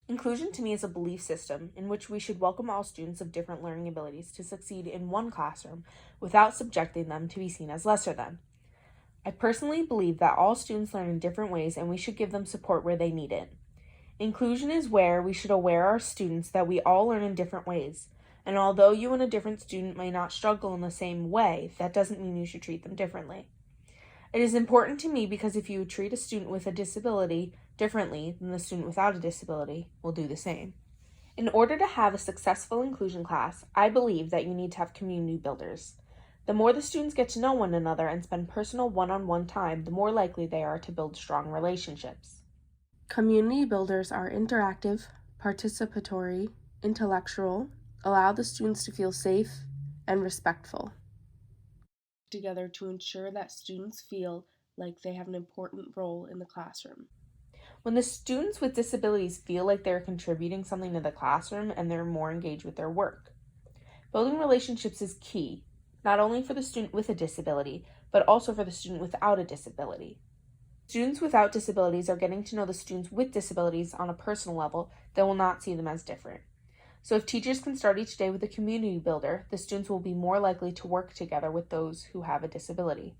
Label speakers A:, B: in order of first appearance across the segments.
A: Inclusion to me is a belief system in which we should welcome all students of different learning abilities to succeed in one classroom without subjecting them to be seen as lesser than. I personally believe that all students learn in different ways and we should give them support where they need it. Inclusion is where we should aware our students that we all learn in different ways, and although you and a different student may not struggle in the same way, that doesn't mean you should treat them differently. It is important to me because if you treat a student with a disability differently, then the student without a disability will do the same. In order to have a successful inclusion class, I believe that you need to have community builders. The more the students get to know one another and spend personal one-on-one time, the more likely they are to build strong relationships. Community builders are interactive, participatory, intellectual, allow the students to feel safe and respectful. Together to ensure that students feel like they have an important role in the classroom. When the students with disabilities feel like they're contributing something to the classroom and they're more engaged with their work. Building relationships is key, not only for the student with a disability, but also for the student without a disability. Students without disabilities are getting to know the students with disabilities on a personal level that will not see them as different. So if teachers can start each day with a community builder, the students will be more likely to work together with those who have a disability.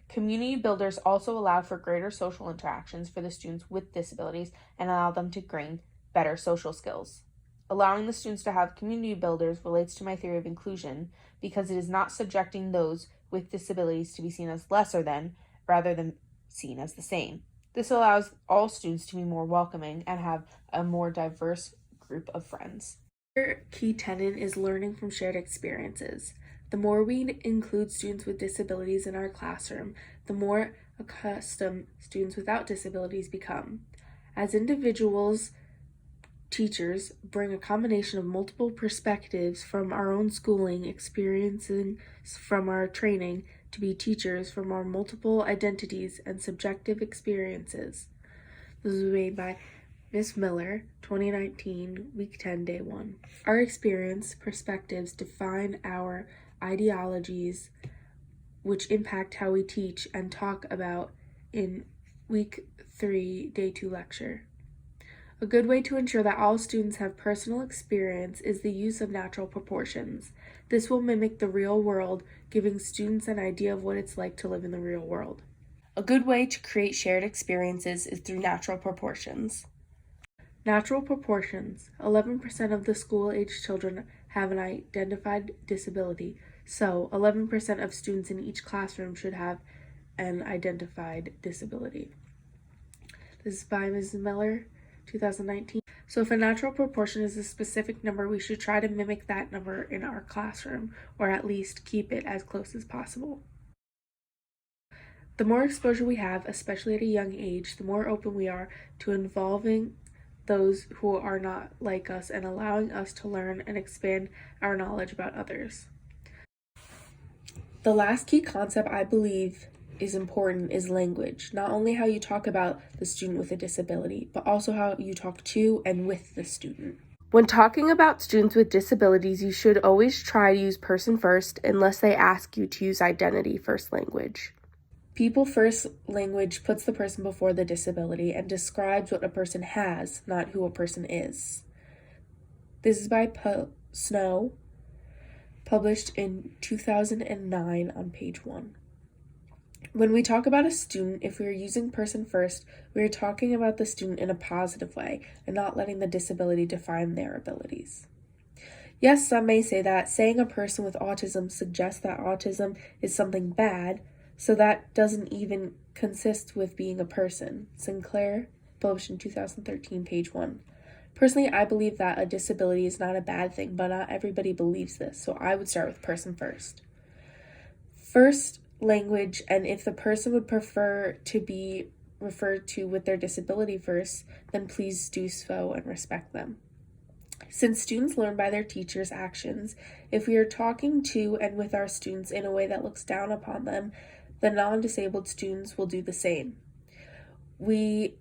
A: Community builders also allow for greater social interactions for the students with disabilities and allow them to gain better social skills. Allowing the students to have community builders relates to my theory of inclusion because it is not subjecting those with disabilities to be seen as lesser than, rather than seen as the same. This allows all students to be more welcoming and have a more diverse group of friends. Another key tenet is learning from shared experiences. The more we include students with disabilities in our classroom, the more accustomed students without disabilities become. As individuals, teachers bring a combination of multiple perspectives from our own schooling, experiences from our training, to be teachers from our multiple identities and subjective experiences. This was made by Ms. Miller, 2019, Week 10, Day 1. Our experience, perspectives define our ideologies, which impact how we teach and talk about in Week 3, Day 2 lecture. A good way to ensure that all students have personal experience is the use of natural proportions. This will mimic the real world, giving students an idea of what it's like to live in the real world. A good way to create shared experiences is through natural proportions. Natural proportions. 11% of the school-aged children have an identified disability, so 11% of students in each classroom should have an identified disability. This is by Ms. Miller, 2019. So if a natural proportion is a specific number, we should try to mimic that number in our classroom, or at least keep it as close as possible. The more exposure we have, especially at a young age, the more open we are to involving those who are not like us and allowing us to learn and expand our knowledge about others. The last key concept I believe is important is language. Not only how you talk about the student with a disability, but also how you talk to and with the student. When talking about students with disabilities, you should always try to use person first unless they ask you to use identity first language. People first language puts the person before the disability and describes what a person has, not who a person is. This is by Snow, published in 2009 on page 1. When we talk about a student, if we are using person first, we are talking about the student in a positive way and not letting the disability define their abilities. Yes, some may say that saying a person with autism suggests that autism is something bad, so that doesn't even consist with being a person. Sinclair, published in 2013, page 1. Personally, I believe that a disability is not a bad thing, but not everybody believes this, so I would start with person first. First, language, and if the person would prefer to be referred to with their disability first, then please do so and respect them. Since students learn by their teachers' actions, if we are talking to and with our students in a way that looks down upon them, the non-disabled students will do the same. We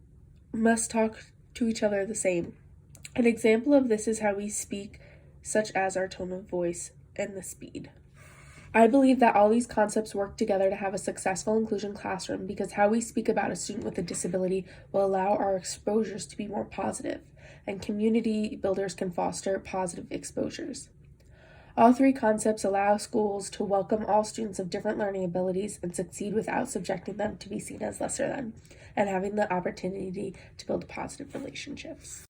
A: must talk to each other the same. An example of this is how we speak, such as our tone of voice and the speed. I believe that all these concepts work together to have a successful inclusion classroom because how we speak about a student with a disability will allow our exposures to be more positive. and community builders can foster positive exposures. All three concepts allow schools to welcome all students of different learning abilities and succeed without subjecting them to be seen as lesser than, and having the opportunity to build positive relationships.